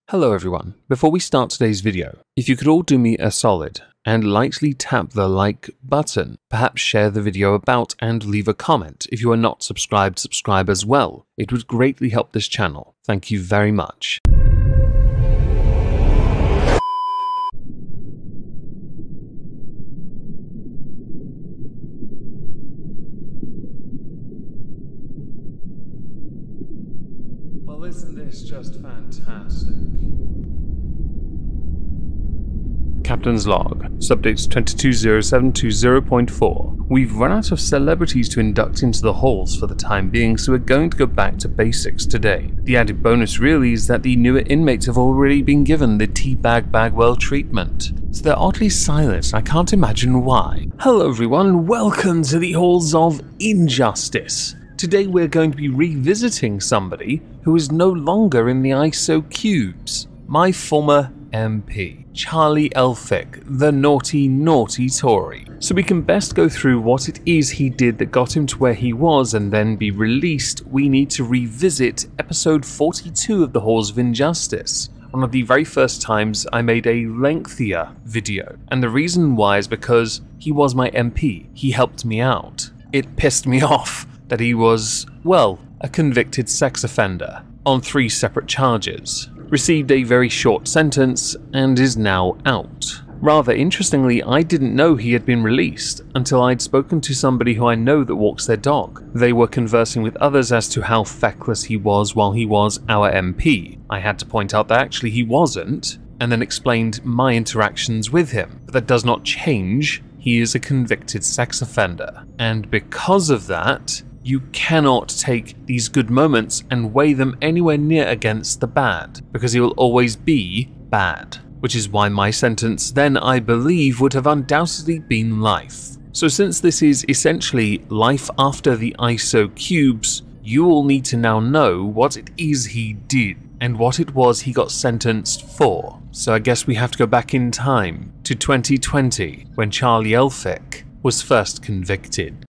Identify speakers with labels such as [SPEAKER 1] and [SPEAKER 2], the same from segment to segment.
[SPEAKER 1] Hello everyone, before we start today's video, if you could all do me a solid and lightly tap the like button, perhaps share the video about and leave a comment. If you are not subscribed, subscribe as well. It would greatly help this channel. Thank you very much. Well, isn't this just fantastic? Captain's Log, Subdates 220720.4. We've run out of celebrities to induct into the halls for the time being, so we're going to go back to basics today. The added bonus really is that the newer inmates have already been given the Teabag Bagwell treatment, so they're oddly silent. I can't imagine why. Hello everyone, welcome to the halls of injustice. Today we're going to be revisiting somebody who is no longer in the ISO cubes. My former MP, Charlie Elphicke, the naughty Tory. So we can best go through what it is he did that got him to where he was and then be released. We need to revisit episode 42 of the Halls of Injustice. One of the very first times I made a lengthier video. And the reason why is because he was my MP. He helped me out. It pissed me off that he was, well, a convicted sex offender on 3 separate charges. Received a very short sentence and is now out. Rather interestingly, I didn't know he had been released until I'd spoken to somebody who I know that walks their dog. They were conversing with others as to how feckless he was while he was our MP. I had to point out that actually he wasn't, and then explained my interactions with him. But that does not change, he is a convicted sex offender. And because of that, you cannot take these good moments and weigh them anywhere near against the bad, because he will always be bad. Which is why my sentence then, I believe, would have undoubtedly been life. So since this is essentially life after the ISO cubes, you all need to now know what it is he did and what it was he got sentenced for. So I guess we have to go back in time to 2020, when Charlie Elphicke was first convicted.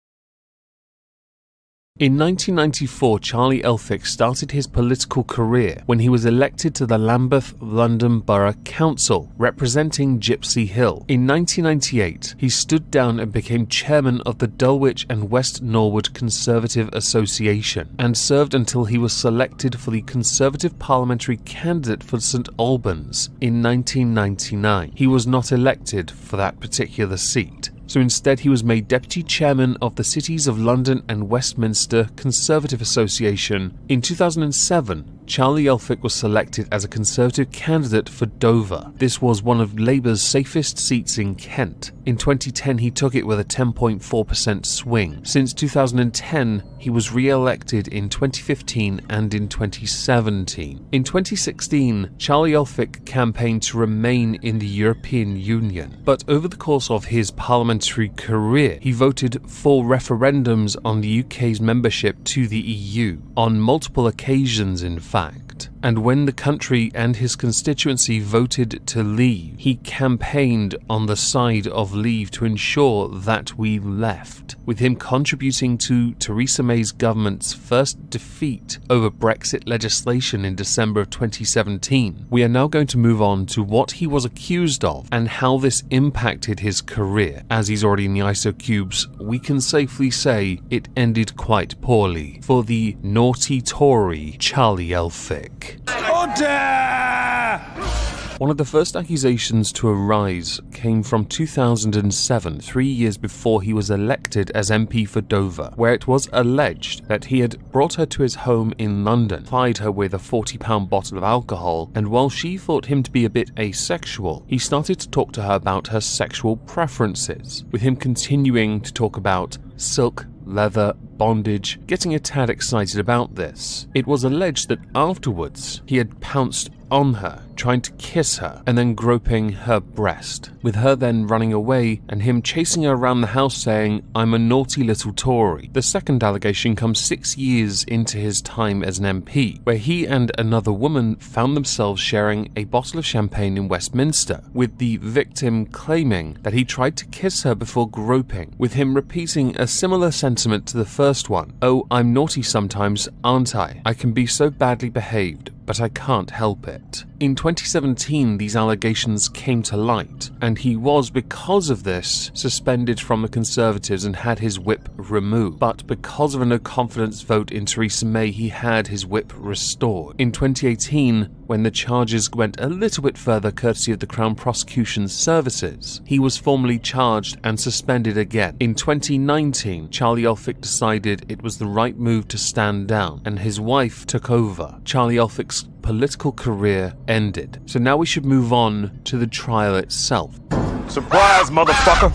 [SPEAKER 1] In 1994, Charlie Elphicke started his political career when he was elected to the Lambeth London Borough Council, representing Gypsy Hill. In 1998, he stood down and became chairman of the Dulwich and West Norwood Conservative Association, and served until he was selected for the Conservative parliamentary candidate for St Albans in 1999. He was not elected for that particular seat. So instead he was made Deputy Chairman of the Cities of London and Westminster Conservative Association. In 2007, Charlie Elphicke was selected as a Conservative candidate for Dover. This was one of Labour's safest seats in Kent. In 2010 he took it with a 10.4% swing. Since 2010 he was re-elected in 2015 and in 2017. In 2016, Charlie Elphicke campaigned to remain in the European Union, but over the course of his parliamentary career, he voted for referendums on the UK's membership to the EU, on multiple occasions in fact. And when the country and his constituency voted to leave, he campaigned on the side of leave to ensure that we left, with him contributing to Theresa May's government's first defeat over Brexit legislation in December of 2017. We are now going to move on to what he was accused of and how this impacted his career. As he's already in the ISO cubes, we can safely say it ended quite poorly for the naughty Tory Charlie Elphicke. Order! One of the first accusations to arise came from 2007, 3 years before he was elected as MP for Dover, where it was alleged that he had brought her to his home in London, plied her with a £40 bottle of alcohol, and while she thought him to be a bit asexual, he started to talk to her about her sexual preferences, with him continuing to talk about silk, leather, bondage, getting a tad excited about this. It was alleged that afterwards he had pounced on her, trying to kiss her, and then groping her breast, with her then running away and him chasing her around the house saying, "I'm a naughty little Tory." The second allegation comes 6 years into his time as an MP, where he and another woman found themselves sharing a bottle of champagne in Westminster, with the victim claiming that he tried to kiss her before groping, with him repeating a similar sentiment to the first one. "Oh, I'm naughty sometimes, aren't I? I can be so badly behaved, but I can't help it." In 2017, these allegations came to light, and he was, because of this, suspended from the Conservatives and had his whip removed. But because of a no-confidence vote in Theresa May, he had his whip restored. In 2018, when the charges went a little bit further courtesy of the Crown Prosecution Services, he was formally charged and suspended again. In 2019, Charlie Elphicke decided it was the right move to stand down, and his wife took over. Charlie Elphicke's political career ended. So now we should move on to the trial itself.
[SPEAKER 2] Surprise, motherfucker!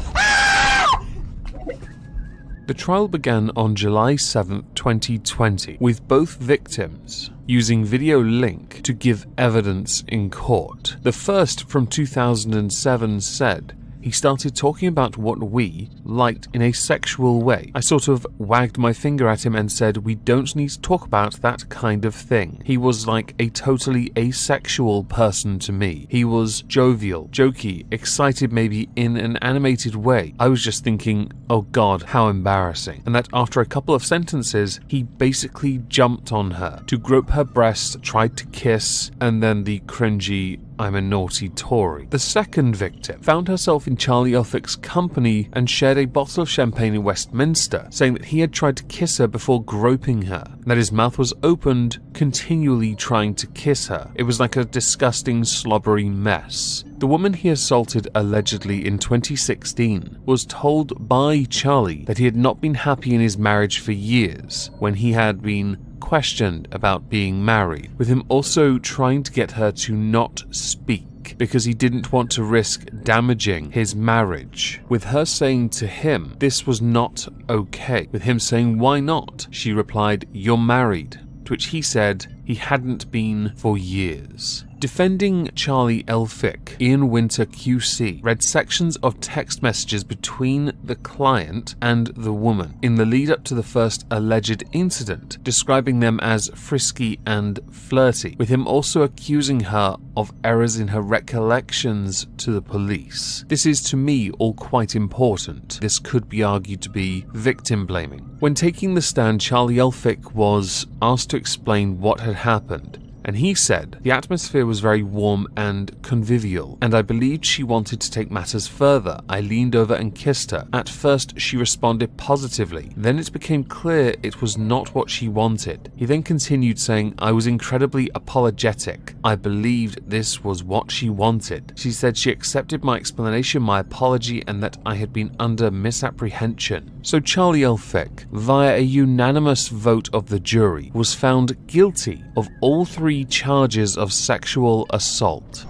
[SPEAKER 1] The trial began on July 7, 2020, with both victims using video link to give evidence in court. The first, from 2007, said he started talking about what we liked in a sexual way. I sort of wagged my finger at him and said, we don't need to talk about that kind of thing. He was like a totally asexual person to me. He was jovial, jokey, excited maybe in an animated way. I was just thinking, oh god, how embarrassing. And that after a couple of sentences, he basically jumped on her to grope her breast, tried to kiss, and then the cringy, I'm a naughty Tory. The second victim found herself in Charlie Elphicke's company and shared a bottle of champagne in Westminster, saying that he had tried to kiss her before groping her, and that his mouth was opened, continually trying to kiss her. It was like a disgusting, slobbery mess. The woman he assaulted allegedly in 2016 was told by Charlie that he had not been happy in his marriage for years when he had been questioned about being married, with him also trying to get her to not speak because he didn't want to risk damaging his marriage, with her saying to him this was not okay, with him saying, why not? She replied, you're married, to which he said he hadn't been for years. Defending Charlie Elphicke, Ian Winter QC read sections of text messages between the client and the woman in the lead up to the first alleged incident, describing them as frisky and flirty, with him also accusing her of errors in her recollections to the police. This is to me all quite important. This could be argued to be victim blaming. When taking the stand, Charlie Elphicke was asked to explain what had happened, and he said the atmosphere was very warm and convivial, and I believed she wanted to take matters further. I leaned over and kissed her. At first she responded positively, then it became clear it was not what she wanted. He then continued saying, I was incredibly apologetic. I believed this was what she wanted. She said she accepted my explanation, my apology, and that I had been under misapprehension. So Charlie Elphicke, via a unanimous vote of the jury, was found guilty of all three charges of sexual assault.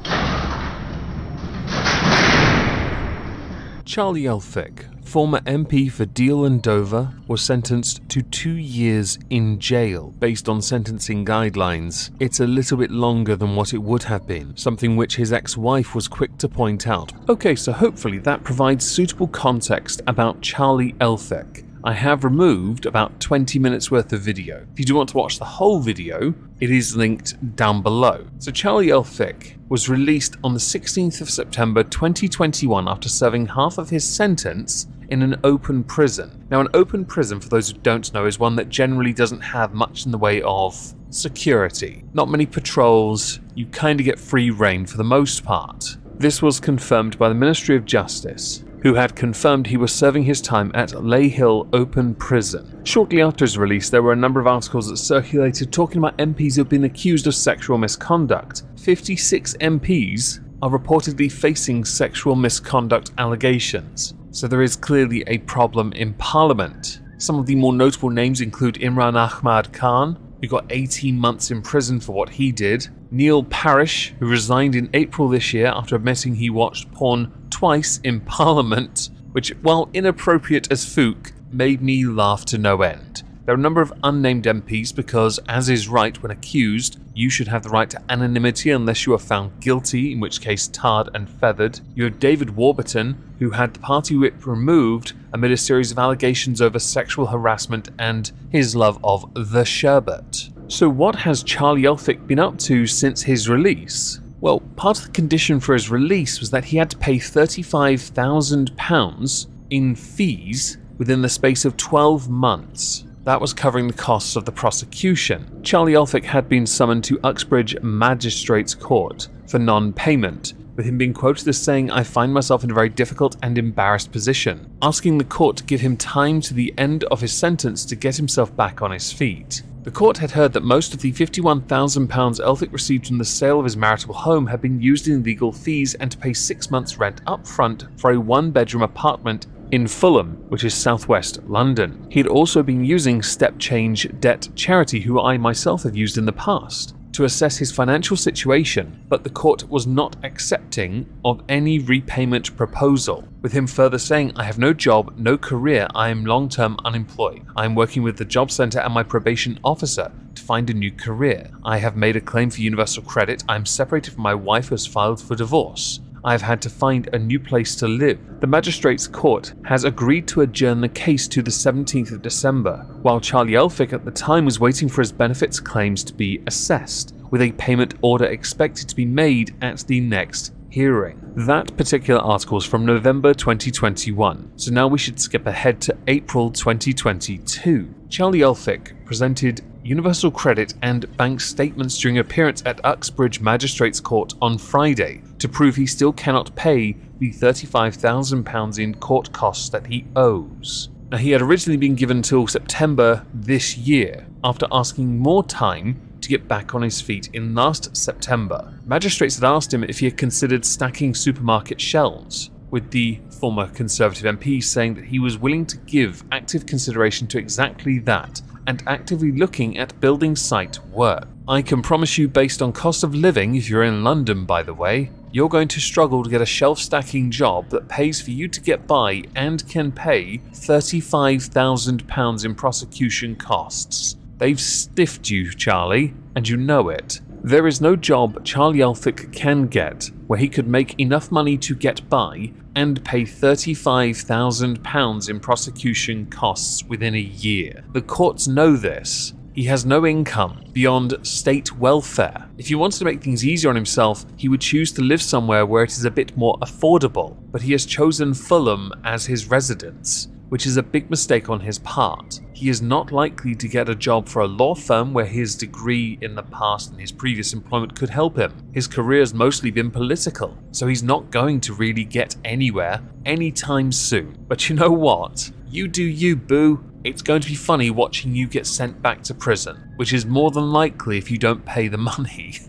[SPEAKER 1] Charlie Elphicke, former MP for Deal and Dover, was sentenced to 2 years in jail based on sentencing guidelines. It's a little bit longer than what it would have been, something which his ex-wife was quick to point out. Okay, so hopefully that provides suitable context about Charlie Elphicke. I have removed about 20 minutes worth of video. If you do want to watch the whole video, it is linked down below. So Charlie Elphicke was released on the 16th of September 2021 after serving half of his sentence in an open prison. Now, an open prison, for those who don't know, is one that generally doesn't have much in the way of security. Not many patrols, you kind of get free reign for the most part. This was confirmed by the Ministry of Justice, who had confirmed he was serving his time at Ley Hill Open Prison. Shortly after his release, there were a number of articles that circulated talking about MPs who have been accused of sexual misconduct. 56 MPs are reportedly facing sexual misconduct allegations, so there is clearly a problem in Parliament. Some of the more notable names include Imran Ahmad Khan, who got 18 months in prison for what he did, Neil Parish, who resigned in April this year after admitting he watched porn twice in Parliament, which, while inappropriate as Fook, made me laugh to no end. There are a number of unnamed MPs because, as is right when accused, you should have the right to anonymity unless you are found guilty, in which case tarred and feathered. You have David Warburton, who had the party whip removed amid a series of allegations over sexual harassment and his love of the sherbet. So what has Charlie Elphicke been up to since his release? Well, part of the condition for his release was that he had to pay £35,000 in fees within the space of 12 months. That was covering the costs of the prosecution. Charlie Elphicke had been summoned to Uxbridge Magistrates Court for non-payment, with him being quoted as saying, "I find myself in a very difficult and embarrassed position," asking the court to give him time to the end of his sentence to get himself back on his feet. The court had heard that most of the £51,000 Elfic received from the sale of his marital home had been used in legal fees and to pay 6 months' rent up front for a one-bedroom apartment in Fulham, which is southwest London. He had also been using Step Change Debt Charity, who I myself have used in the past, to assess his financial situation, but the court was not accepting of any repayment proposal, with him further saying, "I have no job, no career, I am long-term unemployed. I am working with the job centre and my probation officer to find a new career. I have made a claim for universal credit. I am separated from my wife who has filed for divorce. I have had to find a new place to live." The magistrate's court has agreed to adjourn the case to the 17th of December, while Charlie Elphicke at the time was waiting for his benefits claims to be assessed, with a payment order expected to be made at the next hearing. That particular article is from November 2021, so now we should skip ahead to April 2022. Charlie Elphicke presented universal credit and bank statements during appearance at Uxbridge Magistrates Court on Friday to prove he still cannot pay the £35,000 in court costs that he owes. Now, he had originally been given until September this year, after asking more time to get back on his feet in last September. Magistrates had asked him if he had considered stacking supermarket shelves, with the former Conservative MP saying that he was willing to give active consideration to exactly that, and actively looking at building site work. I can promise you, based on cost of living, if you're in London by the way, you're going to struggle to get a shelf stacking job that pays for you to get by and can pay £35,000 in prosecution costs. They've stiffed you, Charlie, and you know it. There is no job Charlie Elphicke can get where he could make enough money to get by and pay £35,000 in prosecution costs within a year. The courts know this. He has no income beyond state welfare. If he wanted to make things easier on himself, he would choose to live somewhere where it is a bit more affordable, but he has chosen Fulham as his residence, which is a big mistake on his part. He is not likely to get a job for a law firm where his degree in the past and his previous employment could help him. His career has mostly been political, so he's not going to really get anywhere anytime soon. But you know what? You do you, boo. It's going to be funny watching you get sent back to prison, which is more than likely if you don't pay the money.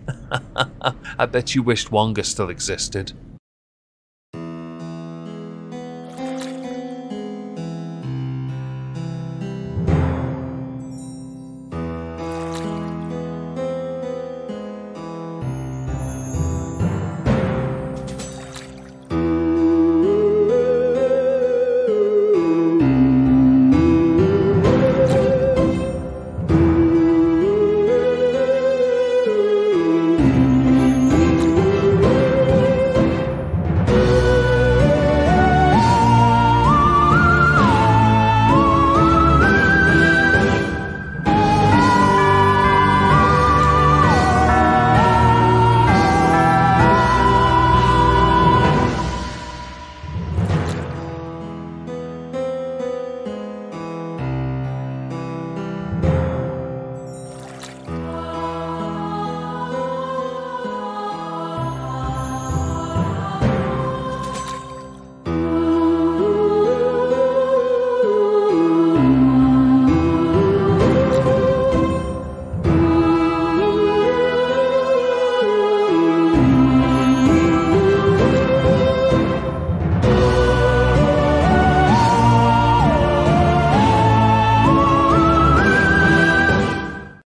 [SPEAKER 1] I bet you wished Wonga still existed.